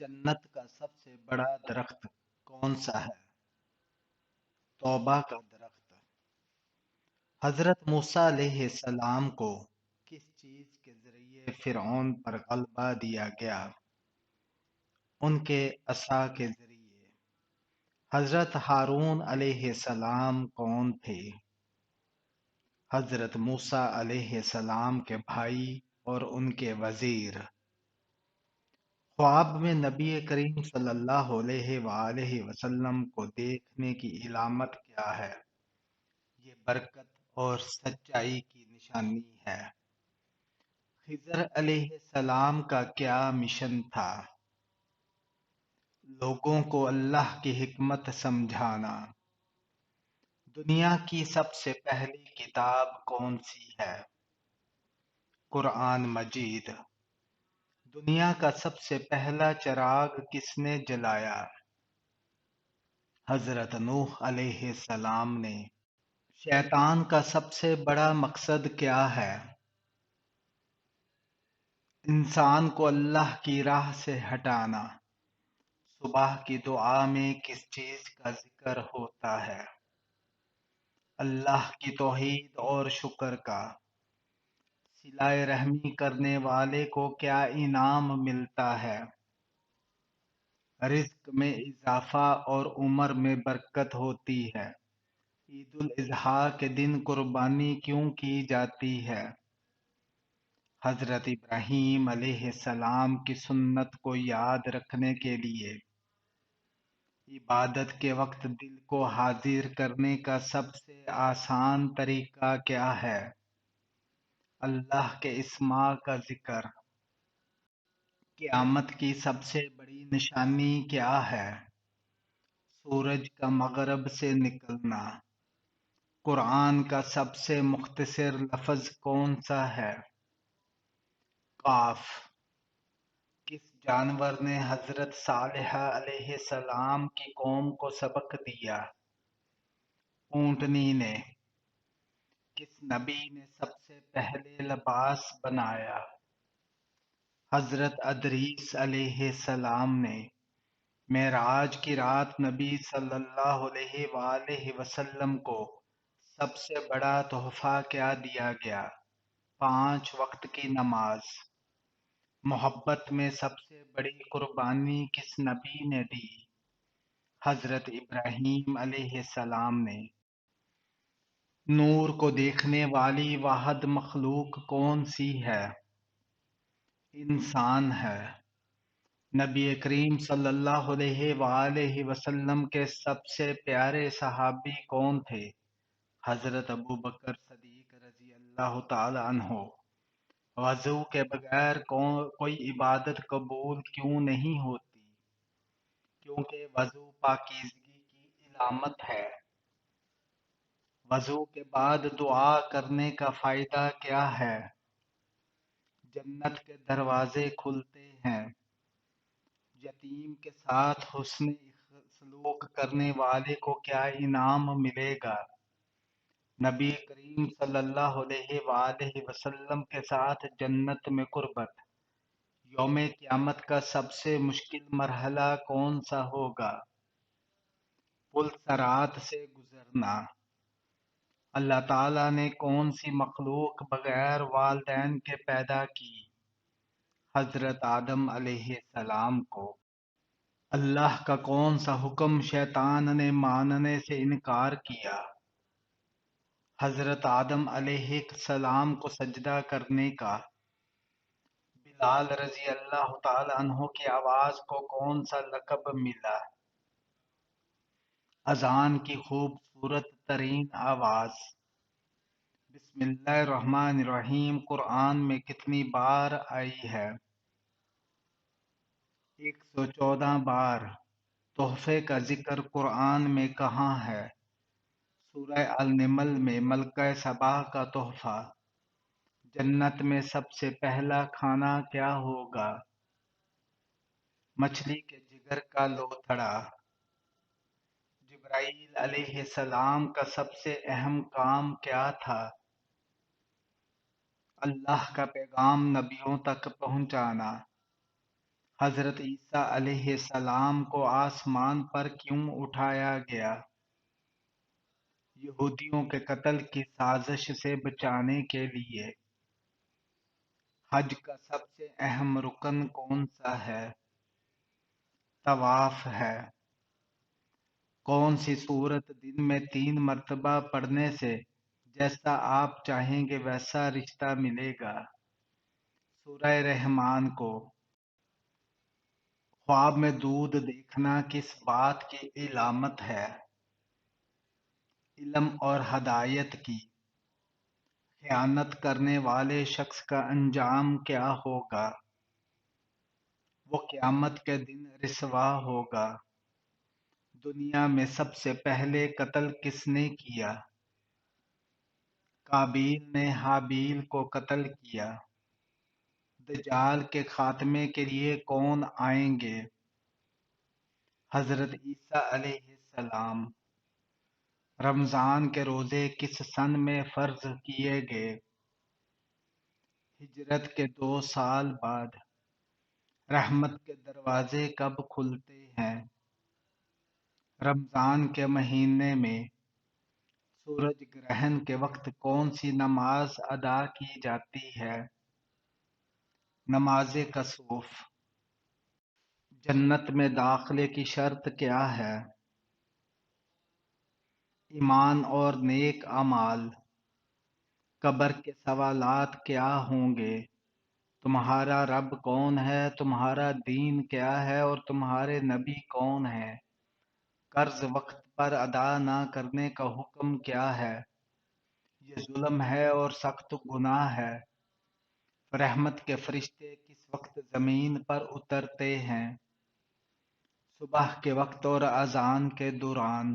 جنت کا سب سے بڑا درخت کون سا ہے؟ توبہ کا درخت۔ حضرت موسیٰ علیہ السلام کو کس چیز کے ذریعے فرعون پر غلبہ دیا گیا؟ ان کے عصا کے ذریعے۔ حضرت ہارون علیہ السلام کون تھے؟ حضرت موسیٰ علیہ السلام کے بھائی اور ان کے وزیر۔ خواب میں نبی کریم صلی اللہ علیہ وآلہ وسلم کو دیکھنے کی علامت کیا ہے؟ یہ برکت اور سچائی کی نشانی ہے۔ خضر علیہ السلام کا کیا مشن تھا؟ لوگوں کو اللہ کی حکمت سمجھانا۔ دنیا کی سب سے پہلی کتاب کون سی ہے؟ قرآن مجید۔ دنیا کا سب سے پہلا چراغ کس نے جلایا؟ حضرت نوح علیہ السلام نے۔ شیطان کا سب سے بڑا مقصد کیا ہے؟ انسان کو اللہ کی راہ سے ہٹانا۔ صبح کی دعا میں کس چیز کا ذکر ہوتا ہے؟ اللہ کی توحید اور شکر کا۔ صلہ رحمی کرنے والے کو کیا انعام ملتا ہے؟ رزق میں اضافہ اور عمر میں برکت ہوتی ہے۔ عید الاضحیٰ کے دن قربانی کیوں کی جاتی ہے؟ حضرت ابراہیم علیہ السلام کی سنت کو یاد رکھنے کے لیے۔ عبادت کے وقت دل کو حاضر کرنے کا سب سے آسان طریقہ کیا ہے؟ اللہ کے اسماء کا ذکر۔ قیامت کی سب سے بڑی نشانی کیا ہے؟ سورج کا مغرب سے نکلنا۔ قرآن کا سب سے مختصر لفظ کون سا ہے؟ قاف۔ کس جانور نے حضرت صالح علیہ السلام کی قوم کو سبق دیا؟ اونٹنی نے۔ کس نبی نے سب سے پہلے لباس بنایا؟ حضرت ادریس علیہ السلام نے۔ معراج کی رات نبی صلی اللہ علیہ وآلہ وسلم کو سب سے بڑا تحفہ کیا دیا گیا؟ 5 وقت کی نماز۔ محبت میں سب سے بڑی قربانی کس نبی نے دی؟ حضرت ابراہیم علیہ السلام نے۔ نور کو دیکھنے والی واحد مخلوق کون سی ہے؟ انسان ہے۔ نبی کریم صلی اللہ علیہ وآلہ وسلم کے سب سے پیارے صحابی کون تھے؟ حضرت ابوبکر صدیق رضی اللہ تعالی عنہ۔ وضو کے بغیر کوئی عبادت قبول کیوں نہیں ہوتی؟ کیونکہ وضو پاکیزگی کی علامت ہے۔ وضو کے بعد دعا کرنے کا فائدہ کیا ہے؟ جنت کے دروازے کھلتے ہیں۔ یتیم کے ساتھ حسن سلوک کرنے والے کو کیا انعام ملے گا؟ نبی کریم صلی اللہ علیہ وآلہ وسلم کے ساتھ جنت میں قربت۔ یوم قیامت کا سب سے مشکل مرحلہ کون سا ہوگا؟ پل صراط سے گزرنا۔ اللہ تعالیٰ نے کون سی مخلوق بغیر والدین کے پیدا کی؟ حضرت آدم علیہ السلام کو۔ اللہ کا کون سا حکم شیطان نے ماننے سے انکار کیا؟ حضرت آدم علیہ السلام کو سجدہ کرنے کا۔ بلال رضی اللہ تعالی عنہ کی آواز کو کون سا لقب ملا؟ اذان کی خوبصورت ترین آواز۔ بسم اللہ الرحمن الرحیم قرآن میں کتنی بار آئی ہے؟ 114 بار۔ تحفے کا ذکر قرآن میں کہاں ہے؟ سورہ النمل میں ملکہ سبا کا تحفہ۔ جنت میں سب سے پہلا کھانا کیا ہوگا؟ مچھلی کے جگر کا لوتھڑا۔ جبرائیل علیہ السلام کا سب سے اہم کام کیا تھا؟ اللہ کا پیغام نبیوں تک پہنچانا۔ حضرت عیسیٰ علیہ السلام کو آسمان پر کیوں اٹھایا گیا؟ یہودیوں کے قتل کی سازش سے بچانے کے لیے۔ حج کا سب سے اہم رکن کون سا ہے؟ طواف ہے۔ کون سی سورت دن میں 3 مرتبہ پڑھنے سے جیسا آپ چاہیں گے ویسا رشتہ ملے گا؟ سورہ رحمان کو۔ خواب میں دودھ دیکھنا کس بات کی علامت ہے؟ علم اور ہدایت کی۔ خیانت کرنے والے شخص کا انجام کیا ہوگا؟ وہ قیامت کے دن رسوا ہوگا۔ دنیا میں سب سے پہلے قتل کس نے کیا؟ قابیل نے حابیل کو قتل کیا۔ دجال کے خاتمے کے لیے کون آئیں گے؟ حضرت عیسیٰ علیہ السلام۔ رمضان کے روزے کس سن میں فرض کیے گئے؟ ہجرت کے 2 سال بعد۔ رحمت کے دروازے کب کھلتے ہیں؟ رمضان کے مہینے میں۔ سورج گرہن کے وقت کون سی نماز ادا کی جاتی ہے؟ نماز کسوف۔ جنت میں داخلے کی شرط کیا ہے؟ ایمان اور نیک اعمال۔ قبر کے سوالات کیا ہوں گے؟ تمہارا رب کون ہے؟ تمہارا دین کیا ہے اور تمہارے نبی کون ہیں؟ قرض وقت پر ادا نہ کرنے کا حکم کیا ہے؟ یہ ظلم ہے اور سخت گناہ ہے۔ رحمت کے فرشتے کس وقت زمین پر اترتے ہیں؟ صبح کے وقت اور اذان کے دوران۔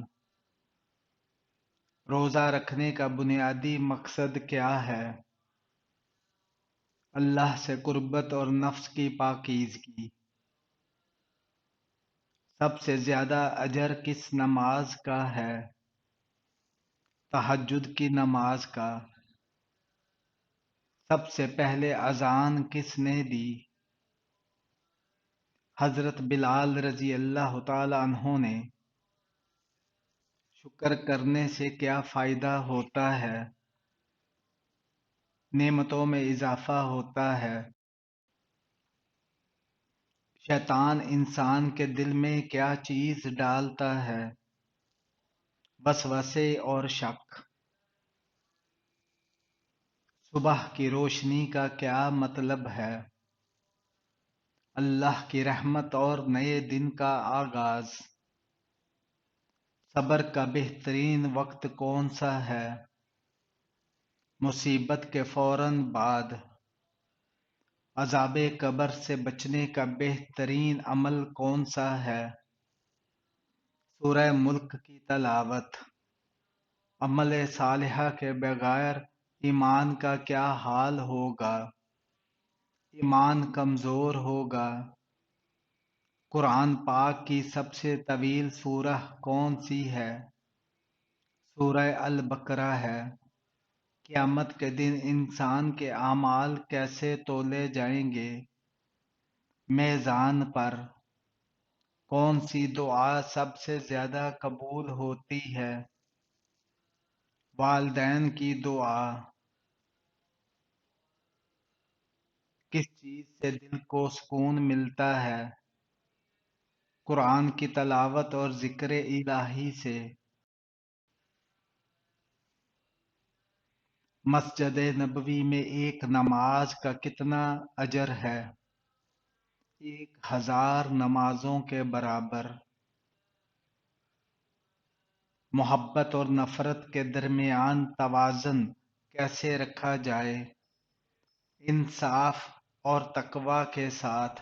روزہ رکھنے کا بنیادی مقصد کیا ہے؟ اللہ سے قربت اور نفس کی پاکیزگی۔ سب سے زیادہ اجر کس نماز کا ہے؟ تہجد کی نماز کا۔ سب سے پہلے اذان کس نے دی؟ حضرت بلال رضی اللہ تعالی عنہ نے۔ شکر کرنے سے کیا فائدہ ہوتا ہے؟ نعمتوں میں اضافہ ہوتا ہے۔ شیطان انسان کے دل میں کیا چیز ڈالتا ہے؟ وسوسے اور شک۔ صبح کی روشنی کا کیا مطلب ہے؟ اللہ کی رحمت اور نئے دن کا آغاز۔ صبر کا بہترین وقت کون سا ہے؟ مصیبت کے فوراً بعد۔ عذاب قبر سے بچنے کا بہترین عمل کون سا ہے؟ سورہ ملک کی تلاوت۔ عمل صالحہ کے بغیر ایمان کا کیا حال ہوگا؟ ایمان کمزور ہوگا۔ قرآن پاک کی سب سے طویل سورہ کون سی ہے؟ سورہ البقرہ ہے۔ قیامت کے دن انسان کے اعمال کیسے تولے جائیں گے؟ میزان پر۔ کون سی دعا سب سے زیادہ قبول ہوتی ہے؟ والدین کی دعا۔ کس چیز سے دل کو سکون ملتا ہے؟ قرآن کی تلاوت اور ذکر الہی سے۔ مسجد نبوی میں ایک نماز کا کتنا اجر ہے؟ 1000 نمازوں کے برابر۔ محبت اور نفرت کے درمیان توازن کیسے رکھا جائے؟ انصاف اور تقوی کے ساتھ۔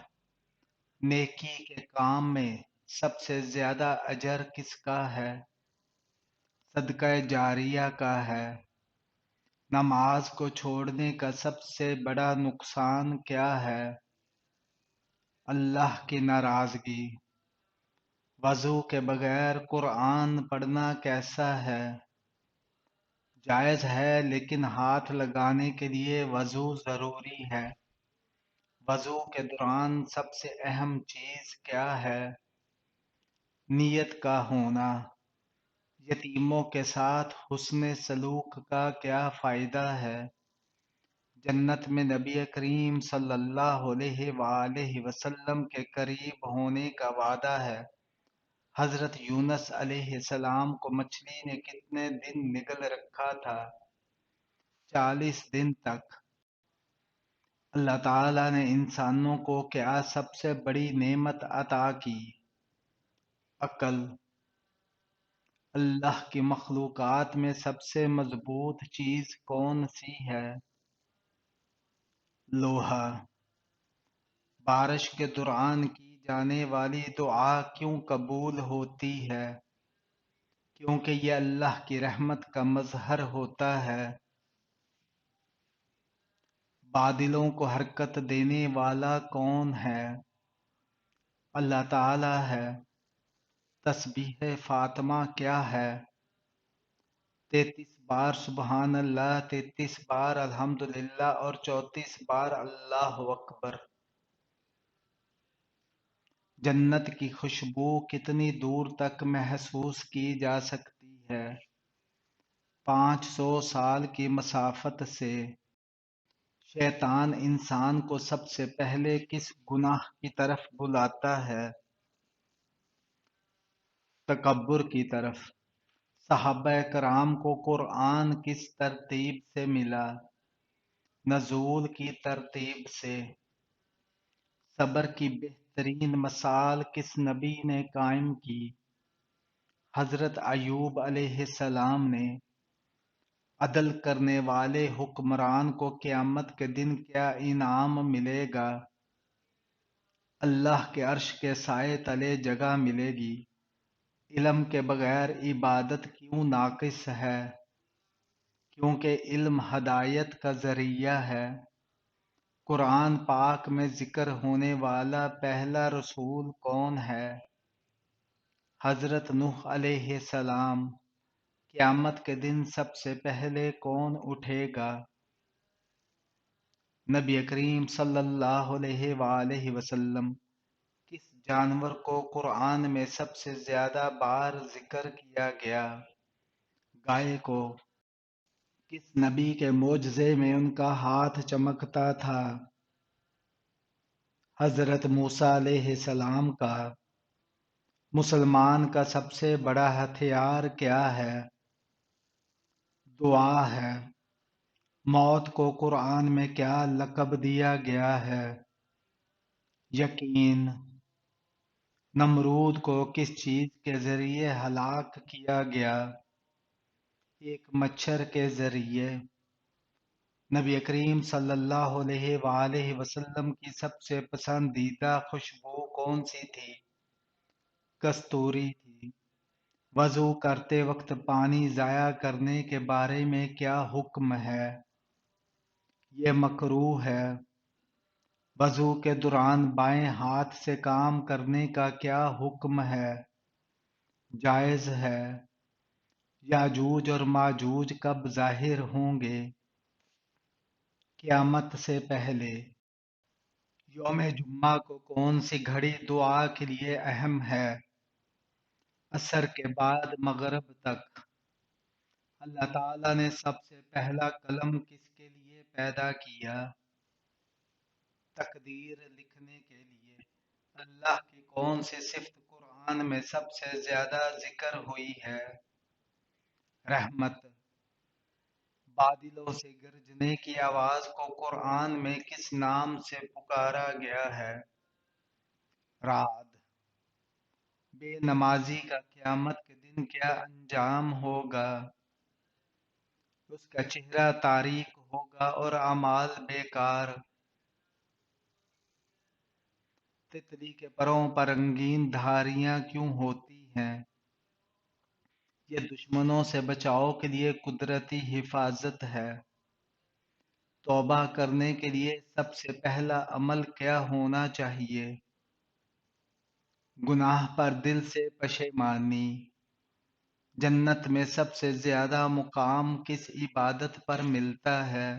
نیکی کے کام میں سب سے زیادہ اجر کس کا ہے؟ صدقہ جاریہ کا ہے۔ نماز کو چھوڑنے کا سب سے بڑا نقصان کیا ہے؟ اللہ کی ناراضگی۔ وضو کے بغیر قرآن پڑھنا کیسا ہے؟ جائز ہے لیکن ہاتھ لگانے کے لیے وضو ضروری ہے۔ وضو کے دوران سب سے اہم چیز کیا ہے؟ نیت کا ہونا۔ یتیموں کے ساتھ حسن سلوک کا کیا فائدہ ہے؟ جنت میں نبی کریم صلی اللہ علیہ وآلہ وسلم کے قریب ہونے کا وعدہ ہے۔ حضرت یونس علیہ السلام کو مچھلی نے کتنے دن نگل رکھا تھا؟ 40 دن تک۔ اللہ تعالیٰ نے انسانوں کو کیا سب سے بڑی نعمت عطا کی؟ عقل۔ اللہ کی مخلوقات میں سب سے مضبوط چیز کون سی ہے؟ لوہا۔ بارش کے دوران کی جانے والی دعا کیوں قبول ہوتی ہے؟ کیونکہ یہ اللہ کی رحمت کا مظہر ہوتا ہے۔ بادلوں کو حرکت دینے والا کون ہے؟ اللہ تعالی ہے۔ تسبیح فاطمہ کیا ہے؟ 33 بار سبحان اللہ، 33 بار الحمدللہ اور 34 بار اللہ اکبر۔ جنت کی خوشبو کتنی دور تک محسوس کی جا سکتی ہے؟ 500 سال کی مسافت سے۔ شیطان انسان کو سب سے پہلے کس گناہ کی طرف بلاتا ہے؟ تکبر کی طرف۔ صحابہ کرام کو قرآن کس ترتیب سے ملا؟ نزول کی ترتیب سے۔ صبر کی بہترین مثال کس نبی نے قائم کی؟ حضرت ایوب علیہ السلام نے۔ عدل کرنے والے حکمران کو قیامت کے دن کیا انعام ملے گا؟ اللہ کے عرش کے سائے تلے جگہ ملے گی۔ علم کے بغیر عبادت کیوں ناقص ہے؟ کیونکہ علم ہدایت کا ذریعہ ہے۔ قرآن پاک میں ذکر ہونے والا پہلا رسول کون ہے؟ حضرت نوح علیہ السلام۔ قیامت کے دن سب سے پہلے کون اٹھے گا؟ نبی کریم صلی اللہ علیہ وآلہ وسلم۔ کس جانور کو قرآن میں سب سے زیادہ بار ذکر کیا گیا؟ گائے کو۔ کس نبی کے معجزے میں ان کا ہاتھ چمکتا تھا؟ حضرت موسیٰ علیہ السلام کا۔ مسلمان کا سب سے بڑا ہتھیار کیا ہے؟ دعا ہے۔ موت کو قرآن میں کیا لقب دیا گیا ہے؟ یقین۔ نمرود کو کس چیز کے ذریعے ہلاک کیا گیا؟ ایک مچھر کے ذریعے۔ نبی کریم صلی اللہ علیہ وآلہ وسلم کی سب سے پسندیدہ خوشبو کون سی تھی؟ کستوری تھی۔ وضو کرتے وقت پانی ضائع کرنے کے بارے میں کیا حکم ہے؟ یہ مکروہ ہے۔ وضو کے دوران بائیں ہاتھ سے کام کرنے کا کیا حکم ہے؟ جائز ہے۔ یاجوج اور ماجوج کب ظاہر ہوں گے؟ قیامت سے پہلے۔ یوم جمعہ کو کون سی گھڑی دعا کے لیے اہم ہے؟ عصر کے بعد مغرب تک۔ اللہ تعالیٰ نے سب سے پہلا قلم کس کے لیے پیدا کیا؟ تقدیر لکھنے کے لیے۔ اللہ کی کون سی صفت قرآن میں سب سے زیادہ ذکر ہوئی ہے؟ رحمت۔ بادلوں سے گرجنے کی آواز کو قرآن میں کس نام سے پکارا گیا ہے؟ رعد۔ بے نمازی کا قیامت کے دن کیا انجام ہوگا؟ اس کا چہرہ تاریک ہوگا اور اعمال بیکار۔ تتلی کے پروں پر رنگین دھاریاں کیوں ہوتی ہیں؟ یہ دشمنوں سے بچاؤ کے لیے قدرتی حفاظت ہے۔ توبہ کرنے کے لیے سب سے پہلا عمل کیا ہونا چاہیے؟ گناہ پر دل سے پشیمانی۔ جنت میں سب سے زیادہ مقام کس عبادت پر ملتا ہے؟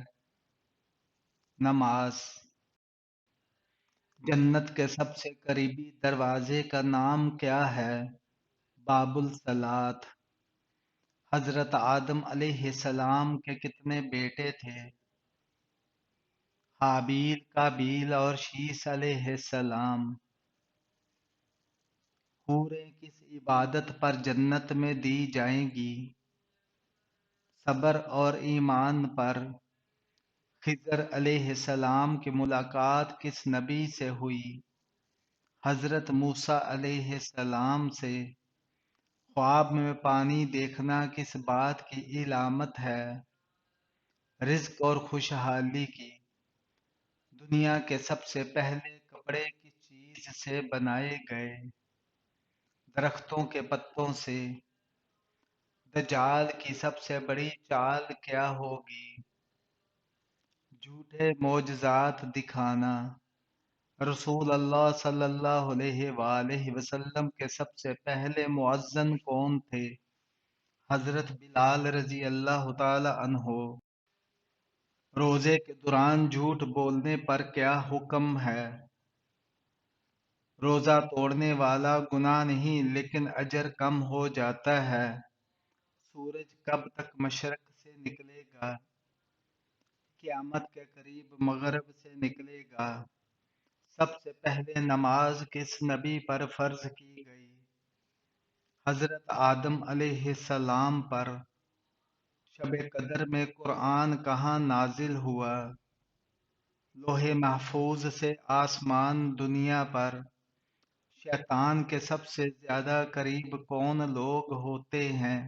نماز۔ جنت کے سب سے قریبی دروازے کا نام کیا ہے؟ باب الصلاۃ۔ حضرت آدم علیہ السلام کے کتنے بیٹے تھے؟ حابیل، قابیل اور شیس علیہ السلام۔ حوریں کس عبادت پر جنت میں دی جائیں گی؟ صبر اور ایمان پر۔ خضر علیہ السلام کی ملاقات کس نبی سے ہوئی؟ حضرت موسیٰ علیہ السلام سے۔ خواب میں پانی دیکھنا کس بات کی علامت ہے؟ رزق اور خوشحالی کی۔ دنیا کے سب سے پہلے کپڑے کس چیز سے بنائے گئے؟ درختوں کے پتوں سے۔ دجال کی سب سے بڑی چال کیا ہوگی؟ جھوٹے معجزات دکھانا۔ رسول اللہ صلی اللہ علیہ وآلہ وسلم کے سب سے پہلے مؤذن کون تھے؟ حضرت بلال رضی اللہ تعالی عنہ۔ روزے کے دوران جھوٹ بولنے پر کیا حکم ہے؟ روزہ توڑنے والا گناہ نہیں لیکن اجر کم ہو جاتا ہے۔ سورج کب تک مشرق سے نکلے گا؟ قیامت کے قریب مغرب سے نکلے گا۔ سب سے پہلے نماز کس نبی پر فرض کی گئی؟ حضرت آدم علیہ السلام پر۔ شب قدر میں قرآن کہاں نازل ہوا؟ لوح محفوظ سے آسمان دنیا پر۔ شیطان کے سب سے زیادہ قریب کون لوگ ہوتے ہیں؟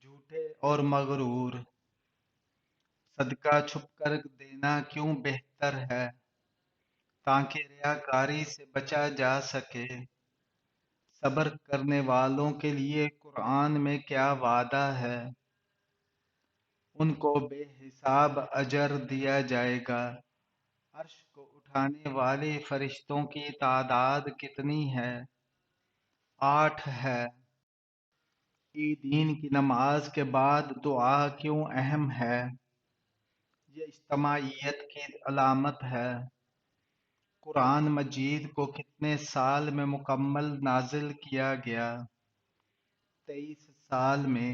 جھوٹے اور مغرور۔ صدقہ چھپ کر دینا کیوں بہتر ہے؟ تاکہ ریاکاری سے بچا جا سکے۔ صبر کرنے والوں کے لیے قرآن میں کیا وعدہ ہے؟ ان کو بے حساب اجر دیا جائے گا۔ عرش کو اٹھانے والے فرشتوں کی تعداد کتنی ہے؟ 8 ہے۔ عیدین کی نماز کے بعد دعا کیوں اہم ہے؟ یہ اجتماعیت کی علامت ہے۔ قرآن مجید کو کتنے سال میں مکمل نازل کیا گیا؟ 23 سال میں۔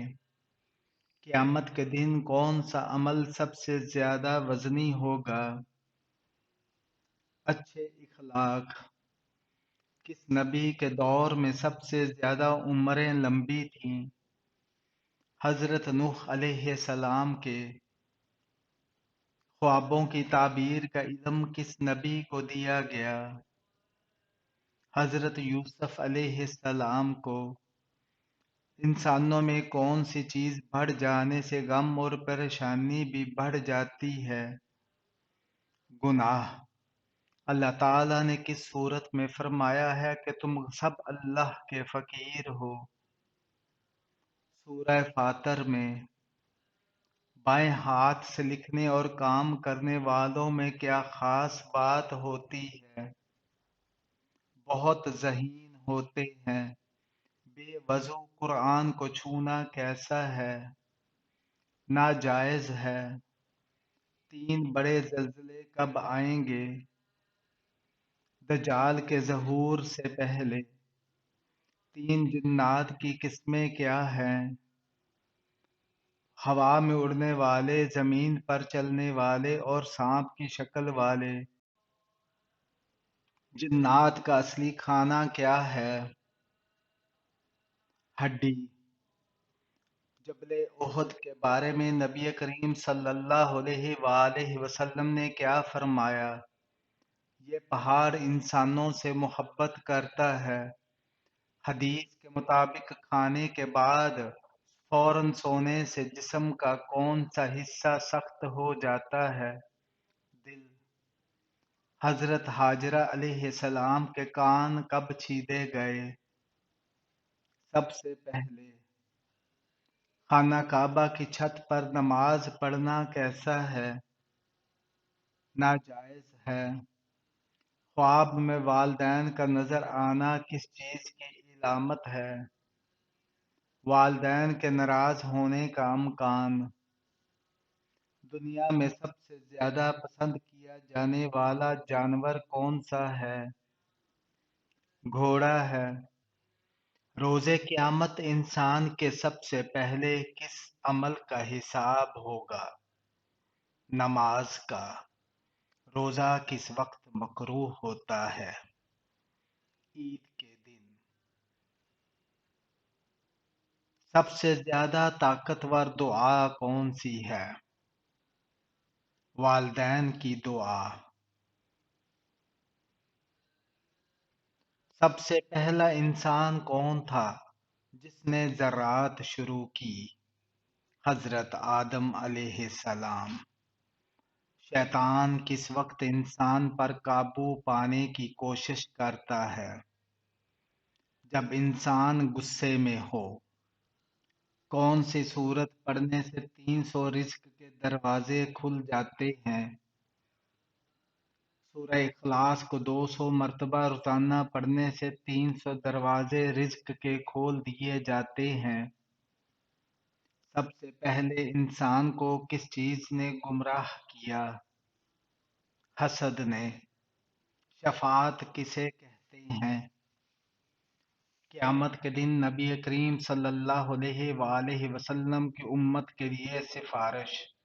قیامت کے دن کون سا عمل سب سے زیادہ وزنی ہوگا؟ اچھے اخلاق۔ کس نبی کے دور میں سب سے زیادہ عمریں لمبی تھیں؟ حضرت نوح علیہ السلام کے۔ خوابوں کی تعبیر کا علم کس نبی کو دیا گیا؟ حضرت یوسف علیہ السلام کو۔ انسانوں میں کون سی چیز بڑھ جانے سے غم اور پریشانی بھی بڑھ جاتی ہے؟ گناہ۔ اللہ تعالیٰ نے کس صورت میں فرمایا ہے کہ تم سب اللہ کے فقیر ہو؟ سورہ فاتر میں۔ بائیں ہاتھ سے لکھنے اور کام کرنے والوں میں کیا خاص بات ہوتی ہے؟ بہت ذہین ہوتے ہیں۔ بے وضو قرآن کو چھونا کیسا ہے؟ ناجائز ہے۔ 3 بڑے زلزلے کب آئیں گے؟ دجال کے ظہور سے پہلے۔ 3 جنات کی قسمیں کیا ہیں؟ ہوا میں اڑنے والے، زمین پر چلنے والے اور سانپ کی شکل والے۔ جنات کا اصلی کھانا کیا ہے؟ ہڈی۔ جبل احد کے بارے میں نبی کریم صلی اللہ علیہ وآلہ وسلم نے کیا فرمایا؟ یہ پہاڑ انسانوں سے محبت کرتا ہے۔ حدیث کے مطابق کھانے کے بعد فوراً سونے سے جسم کا کون سا حصہ سخت ہو جاتا ہے؟ دل۔ حضرت ہاجرہ علیہ السلام کے کان کب چھیدے گئے؟ سب سے پہلے۔ خانہ کعبہ کی چھت پر نماز پڑھنا کیسا ہے؟ ناجائز ہے۔ خواب میں والدین کا نظر آنا کس چیز کی علامت ہے؟ والدین کے ناراض ہونے کا امکان۔ دنیا میں سب سے زیادہ پسند کیا کیا جانے والا جانور کون سا ہے؟ گھوڑا ہے۔ روز قیامت انسان کے سب سے پہلے کس عمل کا حساب ہوگا؟ نماز کا۔ روزہ کس وقت مکروہ ہوتا ہے؟ عید کے دن۔ سب سے زیادہ طاقتور دعا کون سی ہے؟ والدین کی دعا۔ سب سے پہلا انسان کون تھا جس نے زراعت شروع کی؟ حضرت آدم علیہ السلام۔ شیطان کس وقت انسان پر قابو پانے کی کوشش کرتا ہے؟ جب انسان غصے میں ہو۔ کون سی سورت پڑھنے سے 300 رزق کے دروازے کھل جاتے ہیں؟ سورہ اخلاص کو 200 مرتبہ روزانہ پڑھنے سے 300 دروازے رزق کے کھول دیے جاتے ہیں۔ سب سے پہلے انسان کو کس چیز نے گمراہ کیا؟ حسد نے۔ شفاعت کسے کہتے ہیں؟ قیامت کے دن نبی کریم صلی اللہ علیہ وآلہ وسلم کی امت کے لیے سفارش۔